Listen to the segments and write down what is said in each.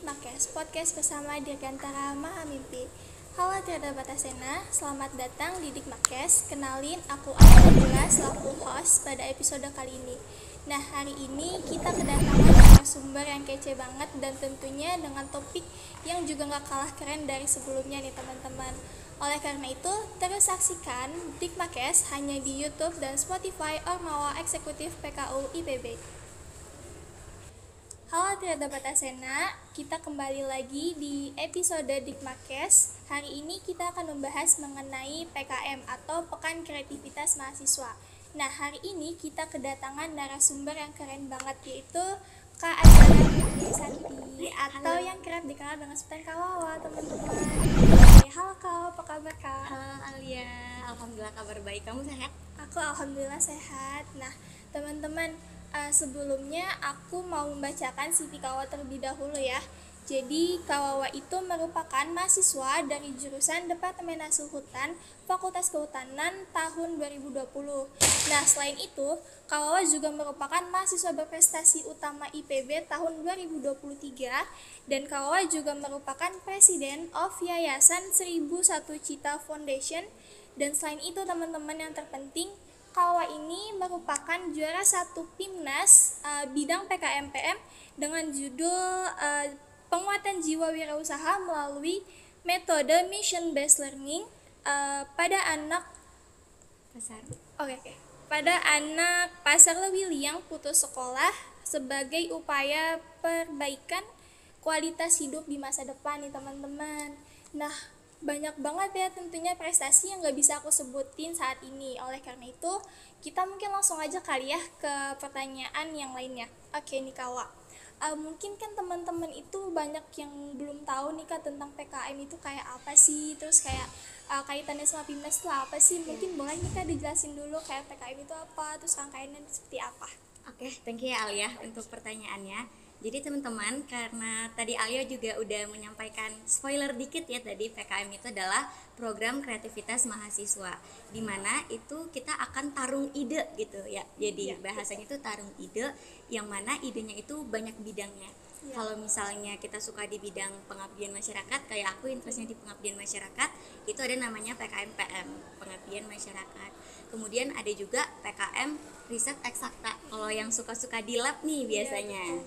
Dikmakes, podcast bersama Dirgantara Maha Mimpi. Halo Tirta Batasena, selamat datang di Dikmakes. Kenalin, aku Alhamdulillah selaku host pada episode kali ini. Nah, hari ini kita kedatangan narasumber yang kece banget dan tentunya dengan topik yang juga gak kalah keren dari sebelumnya nih teman-teman. Oleh karena itu, terus saksikan Dikmakes hanya di YouTube dan Spotify Ormawa Eksekutif PKU IPB. Halo Tirta Batasena, kita kembali lagi di episode Dikmakes. Hari ini kita akan membahas mengenai PKM atau Pekan Kreativitas Mahasiswa. Nah, hari ini kita kedatangan narasumber yang keren banget, yaitu Kak Azana Santi atau yang kerap dikenal dengan sebutan Kak Wawa, teman-teman. Oke, halo Kak, apa kabar Kak? Halo Alia, alhamdulillah kabar baik. Kamu sehat? Aku alhamdulillah sehat. Nah, teman-teman, sebelumnya aku mau membacakan CV Kak Wawa terlebih dahulu ya. Jadi Kak Wawa itu merupakan mahasiswa dari jurusan Departemen Hasil Hutan Fakultas Kehutanan tahun 2020. Nah, selain itu, Kak Wawa juga merupakan mahasiswa berprestasi utama IPB tahun 2023 dan Kak Wawa juga merupakan Presiden of Yayasan 1001 Cita Foundation. Dan selain itu teman-teman, yang terpenting, Kawa ini merupakan juara satu PIMNAS bidang PKMPM dengan judul penguatan jiwa wirausaha melalui metode mission based learning pada anak Pasar Lewili yang putus sekolah sebagai upaya perbaikan kualitas hidup di masa depan nih teman-teman. Nah, banyak banget ya tentunya prestasi yang gak bisa aku sebutin saat ini. Oleh karena itu, kita mungkin langsung aja kali ya ke pertanyaan yang lainnya. Oke nih Kawa, mungkin kan teman-teman itu banyak yang belum tahu nih Kak tentang PKM itu kayak apa sih, terus kayak kaitannya sama PIMNAS itu apa sih. Mungkin boleh nih Kak dijelasin dulu kayak PKM itu apa, terus rangkaiannya seperti apa. Oke, thank you ya Alia untuk pertanyaannya. Jadi teman-teman, karena tadi Alia juga udah menyampaikan spoiler dikit ya, tadi PKM itu adalah program kreativitas mahasiswa, dimana itu kita akan tarung ide gitu ya. Jadi bahasanya itu tarung ide, yang mana idenya itu banyak bidangnya. Kalau misalnya kita suka di bidang pengabdian masyarakat, kayak aku interestnya di pengabdian masyarakat, itu ada namanya PKMPM, pengabdian masyarakat. Kemudian ada juga PKM riset eksakta, kalau yang suka-suka di lab nih biasanya.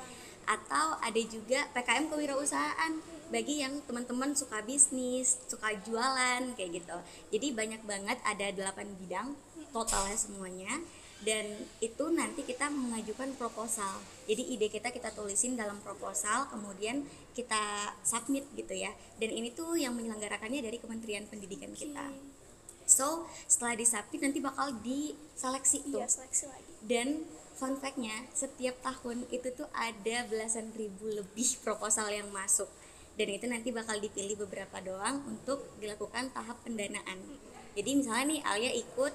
Atau ada juga PKM kewirausahaan bagi yang teman-teman suka bisnis, suka jualan kayak gitu. Jadi banyak banget, ada 8 bidang totalnya semuanya. Dan itu nanti kita mengajukan proposal. Jadi ide kita tulisin dalam proposal, kemudian kita submit gitu ya. Dan ini tuh yang menyelenggarakannya dari Kementerian Pendidikan kita. So setelah disubmit nanti bakal diseleksi tuh. Seleksi lagi. Dan fun fact-nya, setiap tahun itu tuh ada belasan ribu lebih proposal yang masuk. Dan itu nanti bakal dipilih beberapa doang untuk dilakukan tahap pendanaan. Jadi misalnya nih Alia ikut,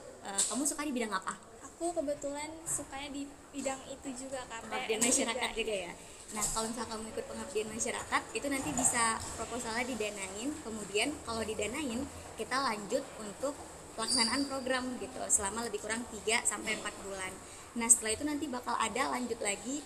kamu suka di bidang apa? Aku kebetulan sukanya di bidang itu juga Kak. Pengabdian masyarakat juga ya. Nah, kalau misalnya kamu ikut pengabdian masyarakat, itu nanti bisa proposalnya didanain. Kemudian kalau didanain, kita lanjut untuk pelaksanaan program gitu selama lebih kurang 3-4 bulan. Nah, setelah itu nanti bakal ada lanjut lagi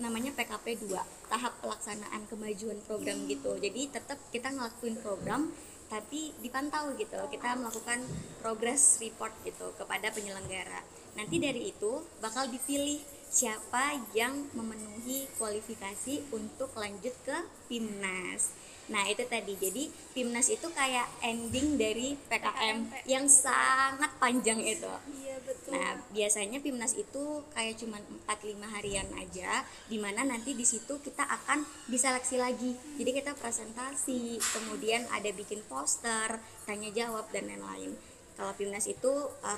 namanya PKP 2, tahap pelaksanaan kemajuan program gitu. Jadi tetap kita ngelakuin program tapi dipantau gitu. Kita melakukan progress report gitu kepada penyelenggara. Nanti dari itu bakal dipilih siapa yang memenuhi kualifikasi untuk lanjut ke PIMNAS. Nah itu tadi, jadi PIMNAS itu kayak ending dari PKM yang sangat panjang itu. Iya betul. Nah biasanya PIMNAS itu kayak cuma 4-5 harian aja, dimana nanti di situ kita akan diseleksi lagi. Jadi kita presentasi, kemudian ada bikin poster, tanya jawab dan lain-lain. Kalau PIMNAS itu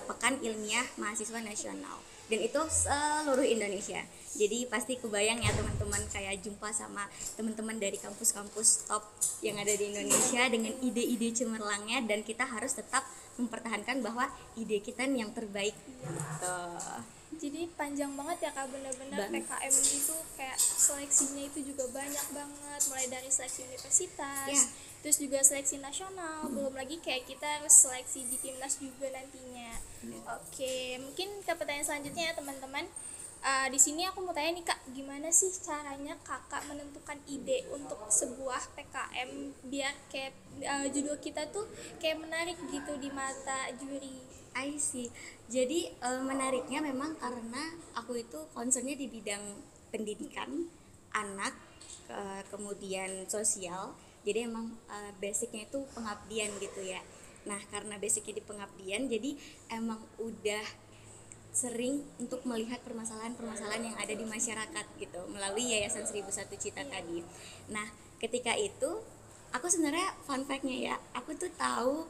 Pekan Ilmiah Mahasiswa Nasional, dan itu seluruh Indonesia. Jadi pasti kebayang ya teman-teman, kayak jumpa sama teman-teman dari kampus-kampus top yang ada di Indonesia dengan ide-ide cemerlangnya, dan kita harus tetap mempertahankan bahwa ide kita yang terbaik gitu. Jadi panjang banget ya Kak, bener-bener PKM itu kayak seleksinya itu juga banyak banget, mulai dari seleksi universitas, terus juga seleksi nasional, belum lagi kayak kita harus seleksi di PIMNAS juga nantinya. Oke, mungkin ke pertanyaan selanjutnya ya teman-teman. Di sini aku mau tanya nih Kak, gimana sih caranya Kakak menentukan ide untuk sebuah PKM biar kayak judul kita tuh kayak menarik gitu di mata juri? I see. Jadi menariknya memang karena aku itu concernnya di bidang pendidikan anak, kemudian sosial. Jadi emang basicnya itu pengabdian gitu ya. Nah karena basicnya di pengabdian, jadi emang udah sering untuk melihat permasalahan-permasalahan yang ada di masyarakat gitu melalui Yayasan 1001 Cita tadi. Nah ketika itu aku sebenarnya fun fact-nya ya, aku tuh tahu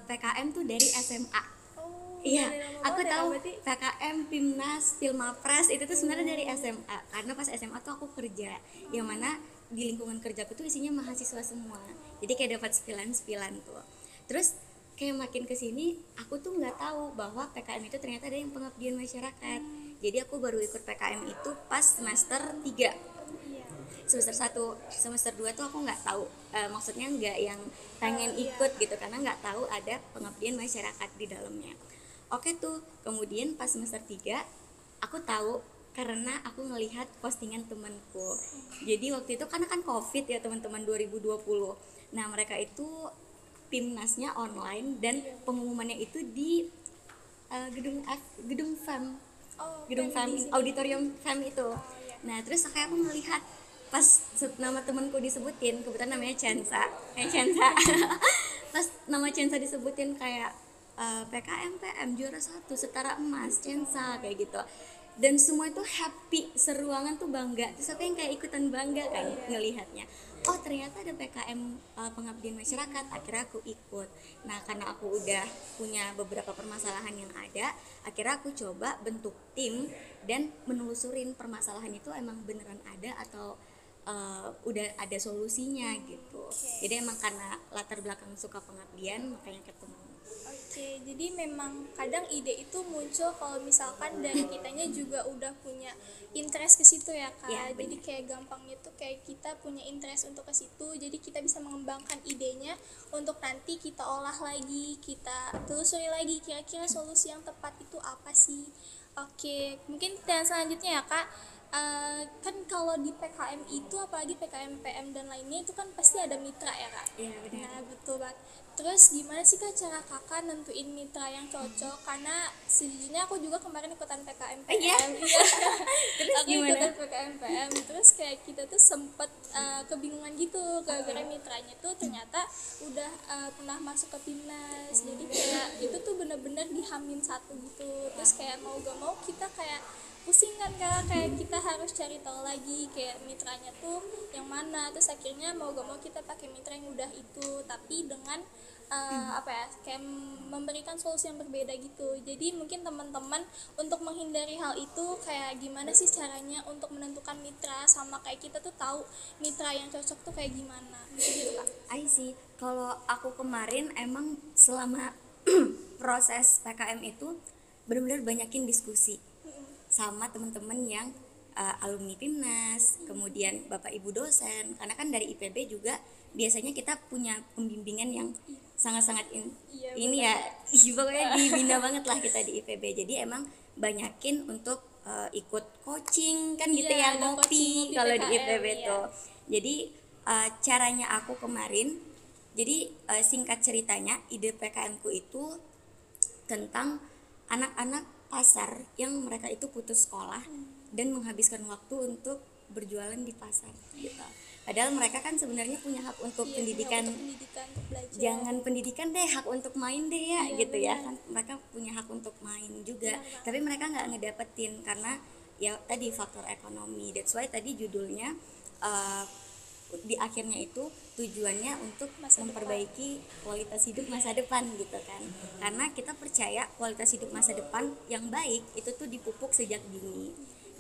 PKM tuh dari SMA. Oh, Iya, dari lama aku banget ya Kak tahu berarti. PKM, Pimnas, Filmapres itu tuh sebenarnya dari SMA. Karena pas SMA tuh aku kerja, yang mana di lingkungan kerjaku tuh isinya mahasiswa semua. Jadi kayak dapat spilan-spilan tuh. Terus kayak makin kesini, aku tuh nggak tahu bahwa PKM itu ternyata ada yang pengabdian masyarakat. Jadi aku baru ikut PKM itu pas semester 3. Iya. Semester 1, semester 2 tuh aku nggak tahu, maksudnya nggak yang pengen Iya. ikut gitu karena nggak tahu ada pengabdian masyarakat di dalamnya. Oke tuh, kemudian pas semester 3 aku tahu karena aku ngelihat postingan temanku. Jadi waktu itu karena kan Covid ya teman-teman 2020. Nah, mereka itu Pimnasnya online dan pengumumannya itu di gedung FEM, Oh, gedung kan FEM, di sini. auditorium FEM itu. Oh, iya. Nah terus kayak aku melihat pas nama temanku disebutin, kebetulan namanya Chensa, pas nama Chensa disebutin kayak PKM PM juara 1 setara emas Chensa kayak gitu, dan semua itu happy, seruangan tuh bangga, terus aku yang kayak ikutan bangga kan ngelihatnya. Oh ternyata ada PKM pengabdian masyarakat, akhirnya aku ikut. Nah karena aku udah punya beberapa permasalahan yang ada, akhirnya aku coba bentuk tim dan menelusurin permasalahan itu emang beneran ada atau udah ada solusinya gitu. Jadi emang karena latar belakang suka pengabdian makanya ketemu. Oke, jadi memang kadang ide itu muncul kalau misalkan dari kitanya juga udah punya interest ke situ ya Kak. Ya, Jadi benar. kayak gampangnya tuh kayak kita punya interest untuk ke situ, jadi kita bisa mengembangkan idenya untuk nanti kita olah lagi, kita telusuri lagi kira-kira solusi yang tepat itu apa sih. Oke, mungkin yang selanjutnya ya Kak. Kan kalau di PKM itu apalagi PKM PM dan lainnya itu kan pasti ada mitra ya Kak. Iya benar. Nah betul banget. Terus gimana sih Kak cara Kakak nentuin mitra yang cocok? Karena sejujurnya aku juga kemarin ikutan PKM PM. Iya. Iya. Terus Aku gimana? ikutan PKM PM. Terus kayak kita tuh sempet kebingungan gitu gara-gara mitranya tuh ternyata udah pernah masuk ke Pimnas. Jadi kayak itu tuh bener-bener dihamin satu gitu. Terus kayak mau gak mau kita kayak pusing kan Kak, kayak kita harus cari tahu lagi kayak mitranya tuh yang mana. Terus akhirnya mau gak mau kita pakai mitra yang udah itu, tapi dengan apa ya, kayak memberikan solusi yang berbeda gitu. Jadi mungkin teman-teman untuk menghindari hal itu kayak gimana sih caranya untuk menentukan mitra, sama kayak kita tuh tahu mitra yang cocok tuh kayak gimana gitu Kak. I see. Kalau aku kemarin emang selama proses PKM itu benar-benar banyakin diskusi sama teman-teman yang alumni Pimnas, kemudian Bapak Ibu dosen, karena kan dari IPB juga biasanya kita punya pembimbingan yang sangat-sangat Iya, ini ya, pokoknya dibina banget lah kita di IPB. Jadi emang banyakin untuk ikut coaching kan gitu Iya, ya, ada coaching ngopi kalau di PKM, IPB iya. tuh. Jadi caranya aku kemarin, jadi singkat ceritanya ide PKM ku itu tentang anak-anak pasar yang mereka itu putus sekolah dan menghabiskan waktu untuk berjualan di pasar gitu. Padahal mereka kan sebenarnya punya hak untuk Iya, pendidikan, untuk pendidikan, untuk belajar. jangan pendidikan deh, hak untuk main deh ya, Iya, gitu ya benar. kan, mereka punya hak untuk main juga, Benar, tapi mereka nggak ngedapetin karena ya tadi faktor ekonomi. That's why tadi judulnya di akhirnya itu tujuannya untuk Masa memperbaiki kualitas hidup masa depan gitu kan, karena kita percaya kualitas hidup masa depan yang baik itu tuh dipupuk sejak dini.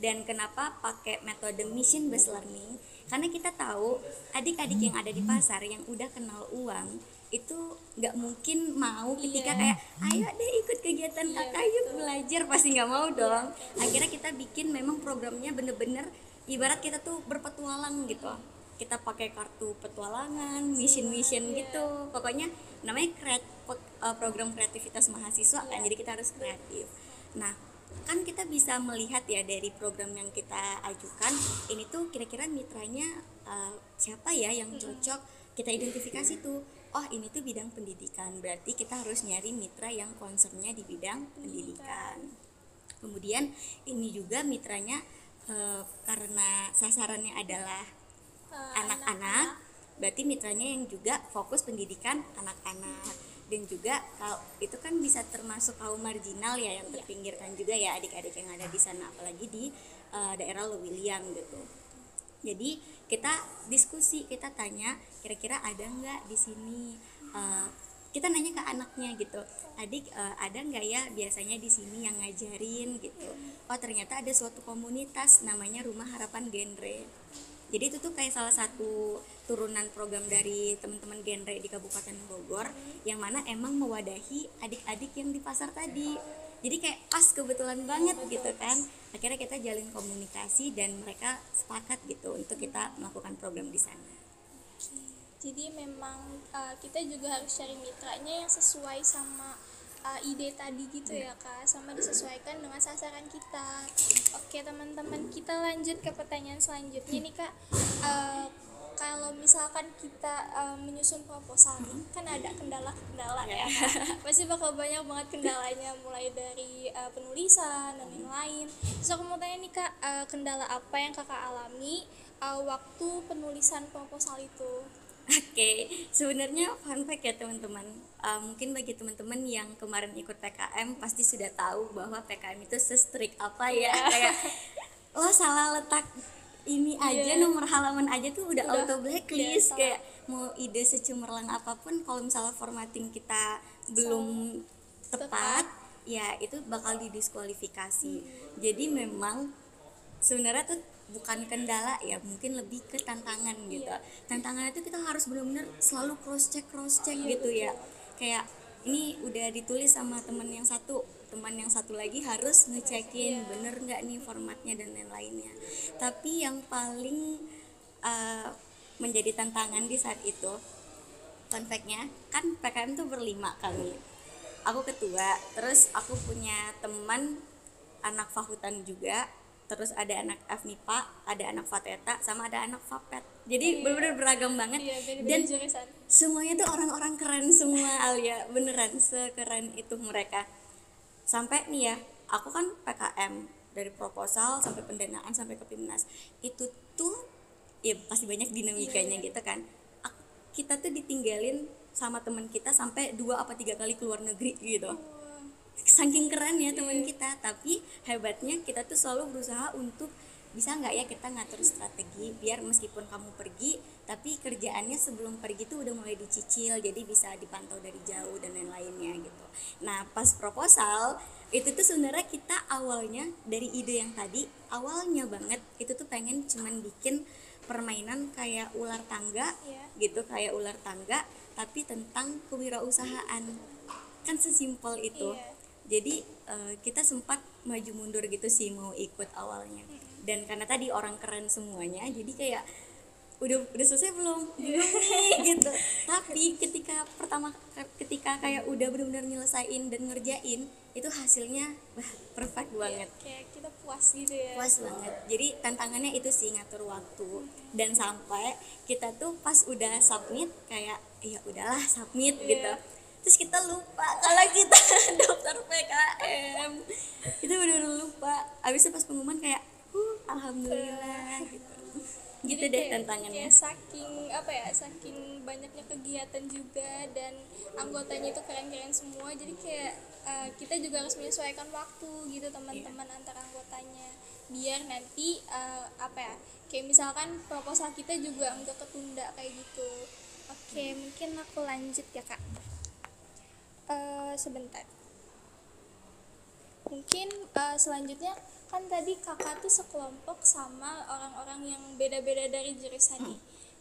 Dan kenapa pakai metode mission based learning, karena kita tahu adik-adik yang ada di pasar yang udah kenal uang itu nggak mungkin mau ketika kayak ayo deh ikut kegiatan kakak yuk belajar, pasti nggak mau dong. Akhirnya kita bikin memang programnya bener-bener ibarat kita tuh berpetualang gitu, kita pakai kartu petualangan, mission gitu, pokoknya namanya program kreativitas mahasiswa kan, jadi kita harus kreatif. Nah kan kita bisa melihat ya dari program yang kita ajukan, ini tuh kira-kira mitranya siapa ya yang cocok. Kita identifikasi tuh, oh ini tuh bidang pendidikan, berarti kita harus nyari mitra yang concernnya di bidang pendidikan. Kemudian ini juga mitranya karena sasarannya adalah anak-anak, berarti mitranya yang juga fokus pendidikan anak-anak. Dan juga kalau itu kan bisa termasuk kaum marginal ya, yang terpinggirkan juga ya adik-adik yang ada di sana, apalagi di daerah Lewiliang gitu. Jadi kita diskusi, kita tanya kira-kira ada nggak di sini, kita nanya ke anaknya gitu, adik ada nggak ya biasanya di sini yang ngajarin gitu. Oh ternyata ada suatu komunitas namanya Rumah Harapan Genre. Jadi itu tuh kayak salah satu turunan program dari teman-teman genre di Kabupaten Bogor, yang mana emang mewadahi adik-adik yang di pasar tadi. Jadi kayak pas kebetulan banget gitu kan. Akhirnya kita jalin komunikasi dan mereka sepakat gitu untuk kita melakukan program di sana. Jadi memang kita juga harus cari mitranya yang sesuai sama ide tadi gitu ya Kak, sama disesuaikan dengan sasaran kita. Oke teman-teman, kita lanjut ke pertanyaan selanjutnya nih Kak. Kalau misalkan kita menyusun proposal nih, kan ada kendala-kendala ya Kak. Pasti bakal banyak banget kendalanya, mulai dari penulisan dan lain-lain. Terus aku mau tanya nih Kak, kendala apa yang Kakak alami waktu penulisan proposal itu? Oke, sebenarnya fun fact ya teman-teman. Mungkin bagi teman-teman yang kemarin ikut PKM pasti sudah tahu bahwa PKM itu se-strict apa ya. Kayak lo salah letak ini aja, nomor halaman aja tuh udah auto blacklist. Kayak mau ide secemerlang apapun, kalau misalnya formatting kita belum tepat, ya itu bakal didiskualifikasi. Jadi memang sebenarnya tuh bukan kendala ya, mungkin lebih ke tantangan gitu. Tantangannya itu kita harus benar-benar selalu cross check gitu ya. Kayak ini udah ditulis sama teman yang satu lagi harus ngecekin bener nggak nih formatnya dan lain-lainnya. Tapi yang paling menjadi tantangan di saat itu, fun fact-nya kan PKM tuh berlima kami. Aku ketua, terus aku punya teman anak fakultan juga, terus ada anak FMIPA, ada anak Fateta, sama ada anak Fapet. Jadi benar-benar beragam banget. Dan semuanya tuh orang-orang keren semua, Alia, beneran sekeren itu mereka. Sampai nih ya, aku kan PKM dari proposal sampai pendanaan sampai ke Pimnas. Itu tuh ya pasti banyak dinamikanya gitu kan. Kita tuh ditinggalin sama teman kita sampai 2 apa 3 kali keluar negeri gitu. Saking keren ya teman kita, tapi hebatnya kita tuh selalu berusaha untuk bisa nggak ya kita ngatur strategi biar meskipun kamu pergi, tapi kerjaannya sebelum pergi tuh udah mulai dicicil, jadi bisa dipantau dari jauh dan lain-lainnya gitu. Nah pas proposal itu tuh sebenarnya kita awalnya dari ide yang tadi, awalnya banget itu tuh pengen cuman bikin permainan kayak ular tangga gitu, kayak ular tangga tapi tentang kewirausahaan, kan sesimpel itu. Jadi kita sempat maju mundur gitu sih mau ikut awalnya, dan karena tadi orang keren semuanya, jadi kayak udah selesai belum nih gitu. Tapi ketika kayak udah benar-benar nyelesain dan ngerjain, itu hasilnya perfect banget. Kayak kita puas gitu ya. Puas banget. Jadi tantangannya itu sih ngatur waktu, dan sampai kita tuh pas udah submit kayak ya udahlah submit gitu. Terus kita lupa kalau kita daftar PKM, kita benar-benar lupa. Abis itu pas pengumuman kayak alhamdulillah gitu deh tantangannya. Saking banyaknya kegiatan juga dan anggotanya itu keren-keren semua, jadi kayak kita juga harus menyesuaikan waktu gitu teman-teman antara anggotanya, biar nanti kayak misalkan proposal kita juga enggak ketunda kayak gitu. Oke, mungkin aku lanjut ya Kak. Sebentar. Mungkin selanjutnya kan tadi kakak tuh sekelompok sama orang-orang yang beda-beda dari jurusan nih.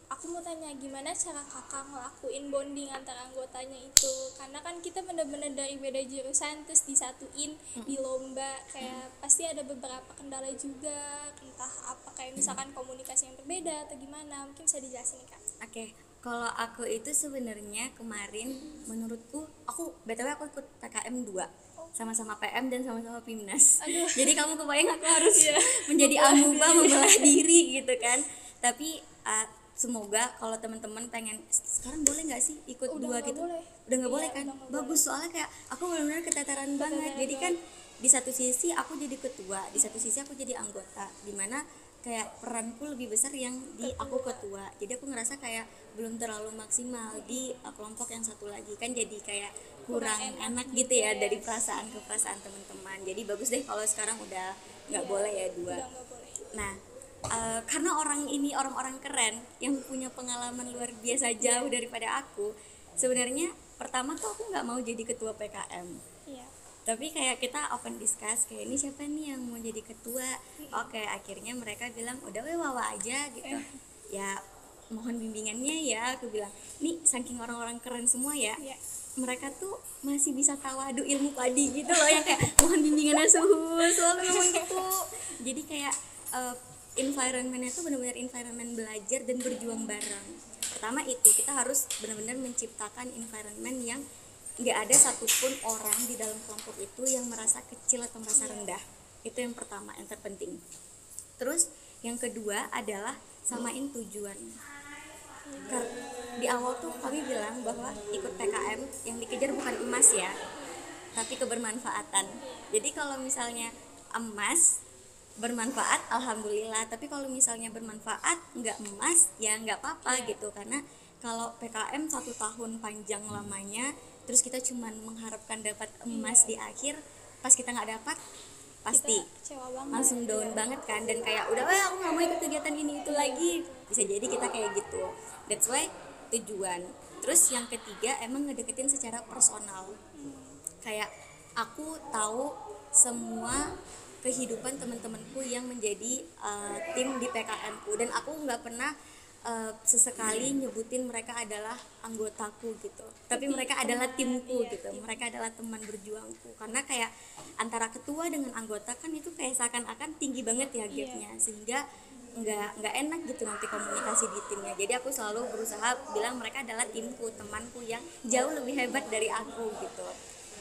Aku mau tanya gimana cara kakak ngelakuin bonding antara anggotanya itu, karena kan kita bener-bener dari beda jurusan terus disatuin di lomba, kayak pasti ada beberapa kendala juga, entah apa kayak misalkan komunikasi yang berbeda atau gimana, mungkin bisa dijelasin nih Kak. Oke. Kalau aku itu sebenarnya kemarin menurutku, aku BTW aku ikut PKM 2. sama-sama PM dan sama-sama Pimnas. Aduh. Jadi kamu kebayang aku harus Iya. menjadi amuba membelah diri gitu kan. Tapi semoga kalau teman-teman pengen sekarang boleh nggak sih ikut Udah dua nggak gitu? boleh. Udah nggak Iya, boleh kan? udah nggak Bagus, soalnya kayak aku benar-benar keteteran banget. Jadi kan di satu sisi aku jadi ketua, di satu sisi aku jadi anggota, dimana kayak peranku lebih besar yang di aku ketua. Jadi aku ngerasa kayak belum terlalu maksimal di kelompok yang satu lagi, kan jadi kayak kurang enak gitu ya dari perasaan ke perasaan teman-teman. Jadi bagus deh kalau sekarang udah nggak boleh ya dua. Udah nggak boleh. Nah, karena orang ini orang-orang keren yang punya pengalaman luar biasa jauh daripada aku, sebenarnya pertama tuh aku nggak mau jadi ketua PKM. Iya. Tapi kayak kita open discuss, kayak ini siapa nih yang mau jadi ketua. Oke, akhirnya mereka bilang udah Wawa aja gitu. Ya mohon bimbingannya ya, aku bilang nih saking orang-orang keren semua ya, Iya. mereka tuh masih bisa tawadu ilmu padi gitu loh, yang kayak mohon bimbingannya suhu, selalu ngomong gitu. Jadi kayak environmentnya tuh benar-benar environment belajar dan berjuang bareng. Pertama itu kita harus benar-benar menciptakan environment yang nggak ada satupun orang di dalam kelompok itu yang merasa kecil atau merasa rendah. Itu yang pertama, yang terpenting. Terus yang kedua adalah samain tujuan. Di awal tuh kami bilang bahwa ikut PKM yang dikejar bukan emas ya, tapi kebermanfaatan. Jadi kalau misalnya emas bermanfaat alhamdulillah, tapi kalau misalnya bermanfaat nggak emas ya nggak apa-apa gitu. Karena kalau PKM 1 tahun panjang lamanya, terus kita cuman mengharapkan dapat emas di akhir, pas kita nggak dapat pasti Kecewa banget. langsung down banget kan, dan kayak udah aku nggak mau ikut kegiatan ini itu lagi, bisa jadi kita kayak gitu. That's why tujuan. Terus yang ketiga emang ngedeketin secara personal, kayak aku tahu semua kehidupan teman-temanku yang menjadi tim di PKM ku, dan aku nggak pernah sesekali nyebutin mereka adalah anggotaku gitu, tapi mereka adalah timku gitu, mereka adalah teman berjuangku. Karena kayak antara ketua dengan anggota kan itu kayak seakan-akan tinggi banget ya gapnya, sehingga nggak enak gitu nanti komunikasi di timnya. Jadi aku selalu berusaha bilang mereka adalah timku, temanku yang jauh lebih hebat dari aku gitu.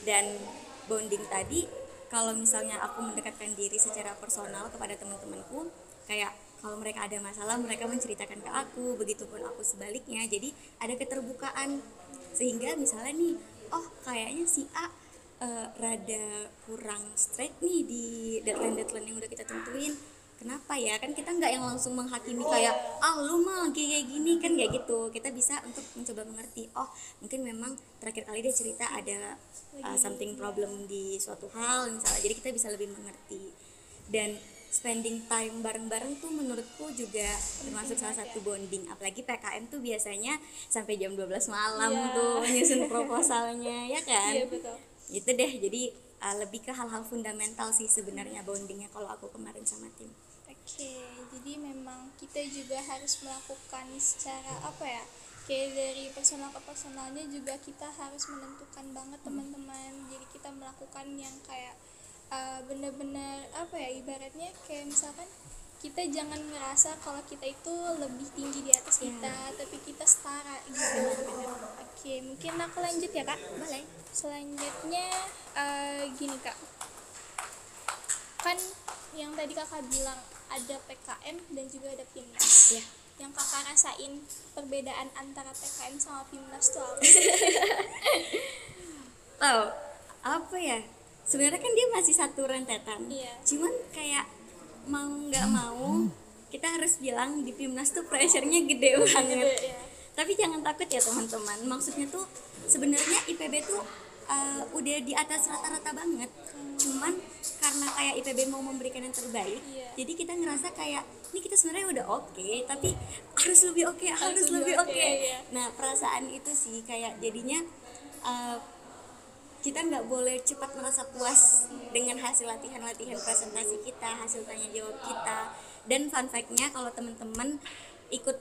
Dan bonding tadi, kalau misalnya aku mendekatkan diri secara personal kepada teman-temanku, kayak kalau mereka ada masalah mereka menceritakan ke aku, begitupun aku sebaliknya. Jadi ada keterbukaan, sehingga misalnya nih, oh kayaknya si A rada kurang straight nih di deadline yang udah kita tentuin, kenapa ya, kan kita nggak yang langsung menghakimi kayak lu mah kayak gini, kan kayak gitu. Kita bisa untuk mencoba mengerti, oh mungkin memang terakhir kali dia cerita ada something problem di suatu hal misalnya, jadi kita bisa lebih mengerti. Dan spending time bareng-bareng tuh menurutku juga termasuk salah satu bonding. Apalagi PKM tuh biasanya sampai jam 12 malam tuh nyusun proposalnya, ya kan? Iya betul. Gitu deh, jadi lebih ke hal-hal fundamental sih sebenarnya bondingnya kalau aku kemarin sama tim. Oke, jadi memang kita juga harus melakukan secara apa ya, kayak dari personal ke personalnya juga kita harus menentukan banget teman-teman. Jadi kita melakukan yang kayak benar-benar apa ya, ibaratnya kayak misalkan kita jangan ngerasa kalau kita itu lebih tinggi di atas kita, tapi kita setara gitu. Oke, mungkin aku lanjut ya kak. Boleh. Selanjutnya gini kak, kan yang tadi kakak bilang ada PKM dan juga ada Pimnas. Ya. Yang kakak rasain perbedaan antara PKM sama Pimnas tuh apa? Oh, apa ya? Sebenarnya kan dia masih satu rentetan. Iya. Cuman kayak mau nggak mau kita harus bilang di Pimnas tuh pressure-nya gede banget. Iya. Tapi jangan takut ya teman-teman. Maksudnya tuh sebenarnya IPB tuh udah di atas rata-rata banget. Cuman karena kayak IPB mau memberikan yang terbaik, jadi kita ngerasa kayak ini kita sebenarnya udah oke, tapi harus lebih oke, harus lebih oke. Iya. Nah perasaan itu sih kayak jadinya kita nggak boleh cepat merasa puas dengan hasil latihan presentasi kita, hasil tanya jawab kita. Dan fun fact-nya kalau teman-teman ikut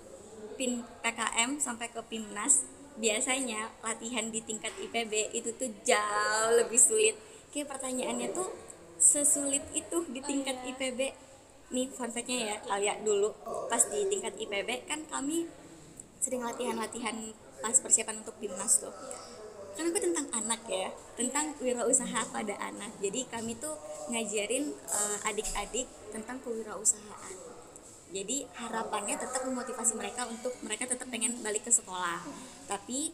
PKM sampai ke Pimnas, biasanya latihan di tingkat IPB itu tuh jauh lebih sulit. Kayak pertanyaannya tuh sesulit itu di tingkat IPB. Nih fun fact-nya ya, Alia dulu pas di tingkat IPB kan kami sering latihan pas persiapan untuk Pimnas tuh. kan aku tentang anak ya, tentang wirausaha pada anak. Jadi kami tuh ngajarin adik-adik tentang kewirausahaan. Jadi harapannya tetap memotivasi mereka untuk mereka tetap pengen balik ke sekolah, tapi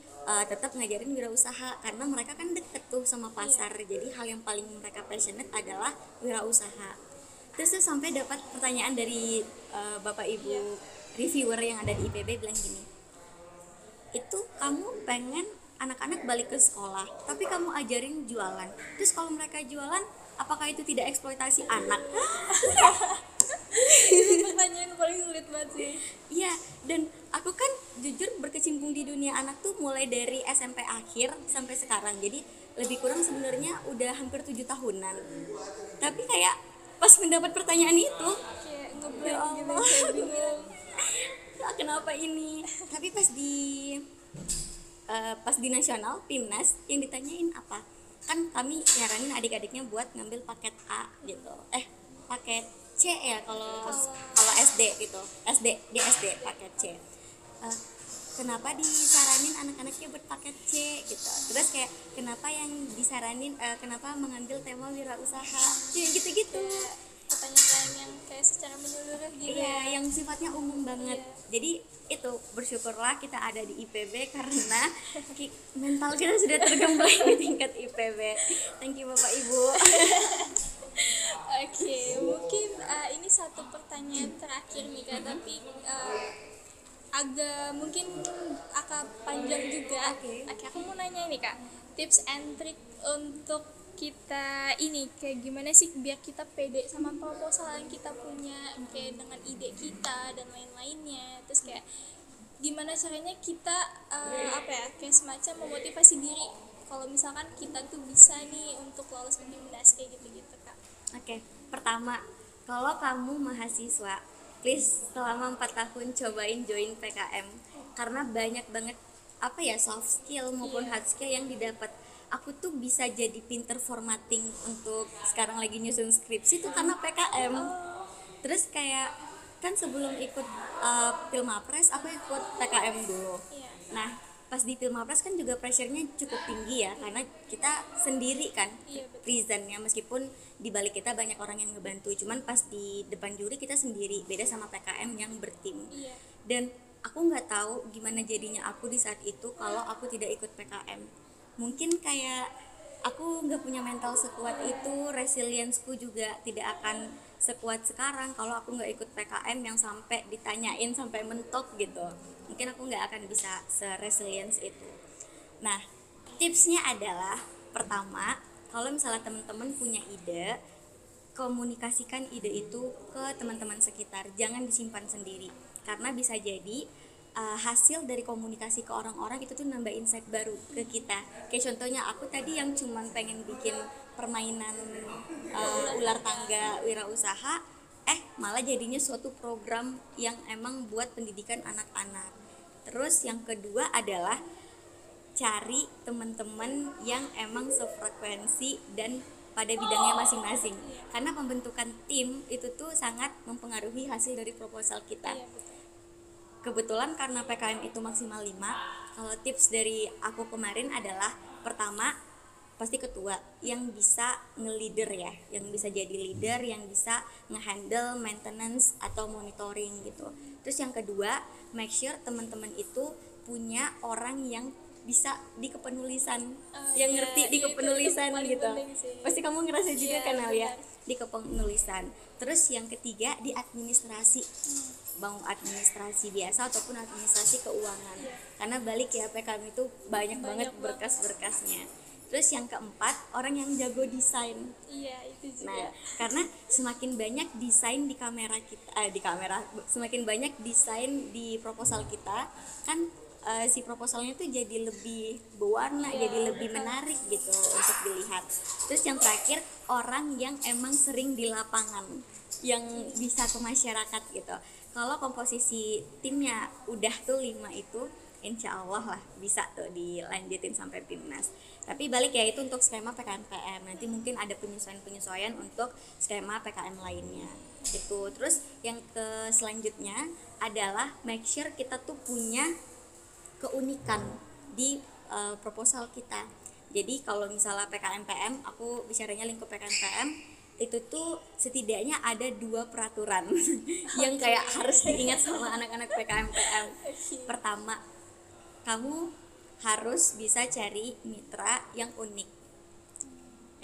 tetap ngajarin wirausaha karena mereka kan deket tuh sama pasar. Jadi hal yang paling mereka passionate adalah wirausaha. Terus tuh sampai dapat pertanyaan dari bapak ibu reviewer yang ada di IPB bilang gini, itu kamu pengen anak-anak balik ke sekolah tapi kamu ajarin jualan, terus kalau mereka jualan apakah itu tidak eksploitasi anak? Itu pertanyaan paling sulit banget sih. Iya, dan aku kan jujur berkecimpung di dunia anak tuh mulai dari SMP akhir sampai sekarang, jadi lebih kurang sebenarnya udah hampir 7 tahunan. Tapi kayak pas mendapat pertanyaan itu, Kayak ya ngeblank gitu, Allah, kayak bingung. kenapa ini? Tapi pas di nasional PIMNAS yang ditanyain apa, kan kami nyaranin adik-adiknya buat ngambil paket A gitu, paket C ya kalau SD gitu, di SD paket C. Kenapa disaranin anak-anaknya berpaket C gitu, terus kayak kenapa yang disaranin kenapa mengambil tema wirausaha, kayak gitu-gitu. Pertanyaan yang kayak secara menyeluruh gitu. Iya, yang sifatnya umum banget. Jadi itu bersyukurlah kita ada di IPB karena mental kita sudah tergembleng di tingkat IPB. Thank you Bapak Ibu. Oke, mungkin ini satu pertanyaan terakhir nih Kak, tapi agak panjang juga. Oke. Oke, aku mau nanya ini Kak, tips and trick untuk kita ini kayak gimana sih biar kita pede sama proposal yang kita punya, kayak dengan ide kita dan lain-lainnya. Terus kayak gimana caranya kita kayak semacam memotivasi diri kalau misalkan kita tuh bisa nih untuk lolos PIMNAS kayak gitu-gitu Kak. Oke, pertama, kalau kamu mahasiswa, please selama 4 tahun cobain join PKM karena banyak banget soft skill maupun hard skill yang didapat. Aku tuh bisa jadi pinter formatting untuk sekarang lagi nyusun skripsi tuh karena PKM. Terus kayak kan sebelum ikut Pilmapres aku ikut PKM dulu. Nah, pas di Pilmapres kan juga pressure-nya cukup tinggi ya karena kita sendiri kan presentnya, meskipun di balik kita banyak orang yang ngebantu, cuman pas di depan juri kita sendiri, beda sama PKM yang bertim. Dan aku nggak tahu gimana jadinya aku di saat itu kalau aku tidak ikut PKM. Mungkin kayak aku nggak punya mental sekuat itu, resilience-ku juga tidak akan sekuat sekarang kalau aku nggak ikut PKM yang sampai ditanyain sampai mentok gitu. Mungkin aku nggak akan bisa se-resilience itu. Nah, tipsnya adalah pertama, kalau misalnya teman-teman punya ide, komunikasikan ide itu ke teman-teman sekitar, jangan disimpan sendiri karena bisa jadi hasil dari komunikasi ke orang-orang itu tuh nambah insight baru ke kita. Kayak contohnya aku tadi yang cuman pengen bikin permainan ular tangga wirausaha, malah jadinya suatu program yang emang buat pendidikan anak-anak. Terus yang kedua adalah cari teman-teman yang emang sefrekuensi dan pada bidangnya masing-masing, karena pembentukan tim itu tuh sangat mempengaruhi hasil dari proposal kita. Kebetulan karena PKM itu maksimal 5, kalau tips dari aku kemarin adalah pertama, pasti ketua yang bisa nge-leader ya, yang bisa jadi leader, yang bisa nge-handle maintenance atau monitoring gitu. Terus yang kedua, make sure teman-teman itu punya orang yang bisa di kepenulisan, yang ngerti di kepenulisan itu gitu. Pasti kamu ngerasa juga kan Alia, di kepenulisan. Terus yang ketiga, di administrasi. Mau administrasi biasa ataupun administrasi keuangan, karena balik ya PKM itu banyak banget berkas-berkasnya. Terus yang keempat, orang yang jago desain. Itu juga. Nah, karena semakin banyak desain di kamera kita, semakin banyak desain di proposal kita, kan si proposalnya tuh jadi lebih berwarna, jadi lebih menarik gitu untuk dilihat. Terus yang terakhir, orang yang emang sering di lapangan, yang bisa ke masyarakat gitu. Kalau komposisi timnya udah tuh 5 itu, insya Allah lah bisa tuh dilanjutin sampai PIMNAS. Tapi balik ya, itu untuk skema PKM-PM. Nanti mungkin ada penyesuaian-penyesuaian untuk skema PKM lainnya. Itu. Terus yang selanjutnya adalah make sure kita tuh punya keunikan di proposal kita. Jadi kalau misalnya PKMPM, aku bicaranya lingkup PKMPM, itu tuh setidaknya ada 2 peraturan yang kayak harus diingat sama anak-anak PKMPM. Pertama, kamu harus bisa cari mitra yang unik.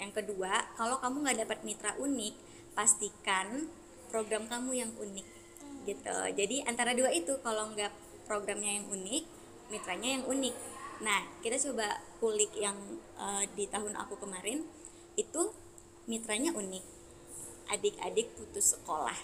Yang kedua, kalau kamu nggak dapat mitra unik, pastikan program kamu yang unik gitu. Jadi antara 2 itu, kalau nggak programnya yang unik, mitranya yang unik. Nah, kita coba kulik yang di tahun aku kemarin itu mitranya unik. Adik-adik putus sekolah,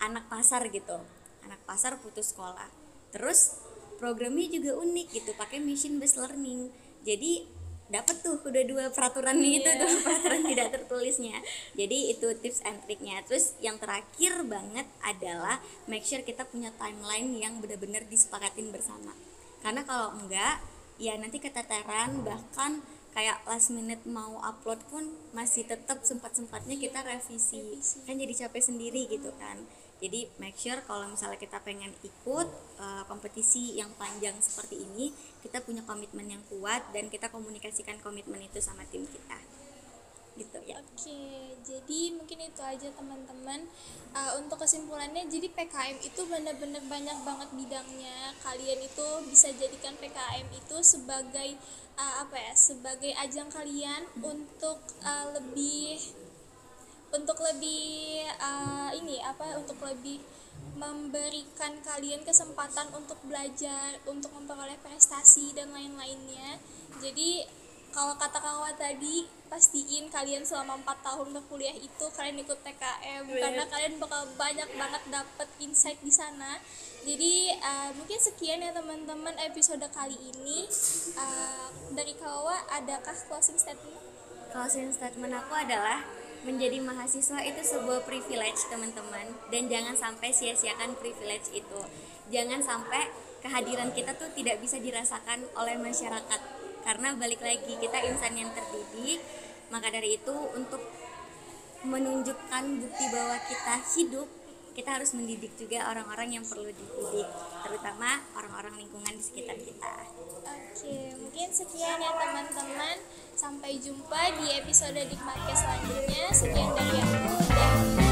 anak pasar gitu, anak pasar putus sekolah. Terus programnya juga unik gitu, pakai mission based learning. Jadi dapat tuh udah 2 peraturan itu tuh, peraturan tidak tertulisnya. Jadi itu tips and triknya. Terus yang terakhir banget adalah make sure kita punya timeline yang benar-benar disepakatin bersama. Karena kalau enggak, ya nanti keteteran, bahkan kayak last minute mau upload pun masih tetap sempat-sempatnya kita revisi. Kan jadi capek sendiri gitu kan. Jadi make sure kalau misalnya kita pengen ikut kompetisi yang panjang seperti ini, kita punya komitmen yang kuat dan kita komunikasikan komitmen itu sama tim kita. Gitu ya. Oke, jadi mungkin itu aja teman-teman. Untuk kesimpulannya, jadi PKM itu benar-benar banyak banget bidangnya. Kalian itu bisa jadikan PKM itu sebagai sebagai ajang kalian untuk lebih memberikan kalian kesempatan untuk belajar, untuk memperoleh prestasi dan lain-lainnya. Jadi kalau kata kawan tadi, pastiin kalian selama 4 tahun berkuliah itu kalian ikut PKM karena kalian bakal banyak banget dapet insight di sana. Jadi mungkin sekian ya teman-teman episode kali ini. Dari Kawa, adakah closing statement? Closing statement aku adalah menjadi mahasiswa itu sebuah privilege teman-teman, dan jangan sampai sia-siakan privilege itu. Jangan sampai kehadiran kita tuh tidak bisa dirasakan oleh masyarakat, karena balik lagi kita insan yang terdidik. Maka dari itu, untuk menunjukkan bukti bahwa kita hidup, kita harus mendidik juga orang-orang yang perlu dididik, terutama orang-orang lingkungan di sekitar kita. Oke, mungkin sekian ya teman-teman. Sampai jumpa di episode Dikmatke selanjutnya. Sekian dari aku dan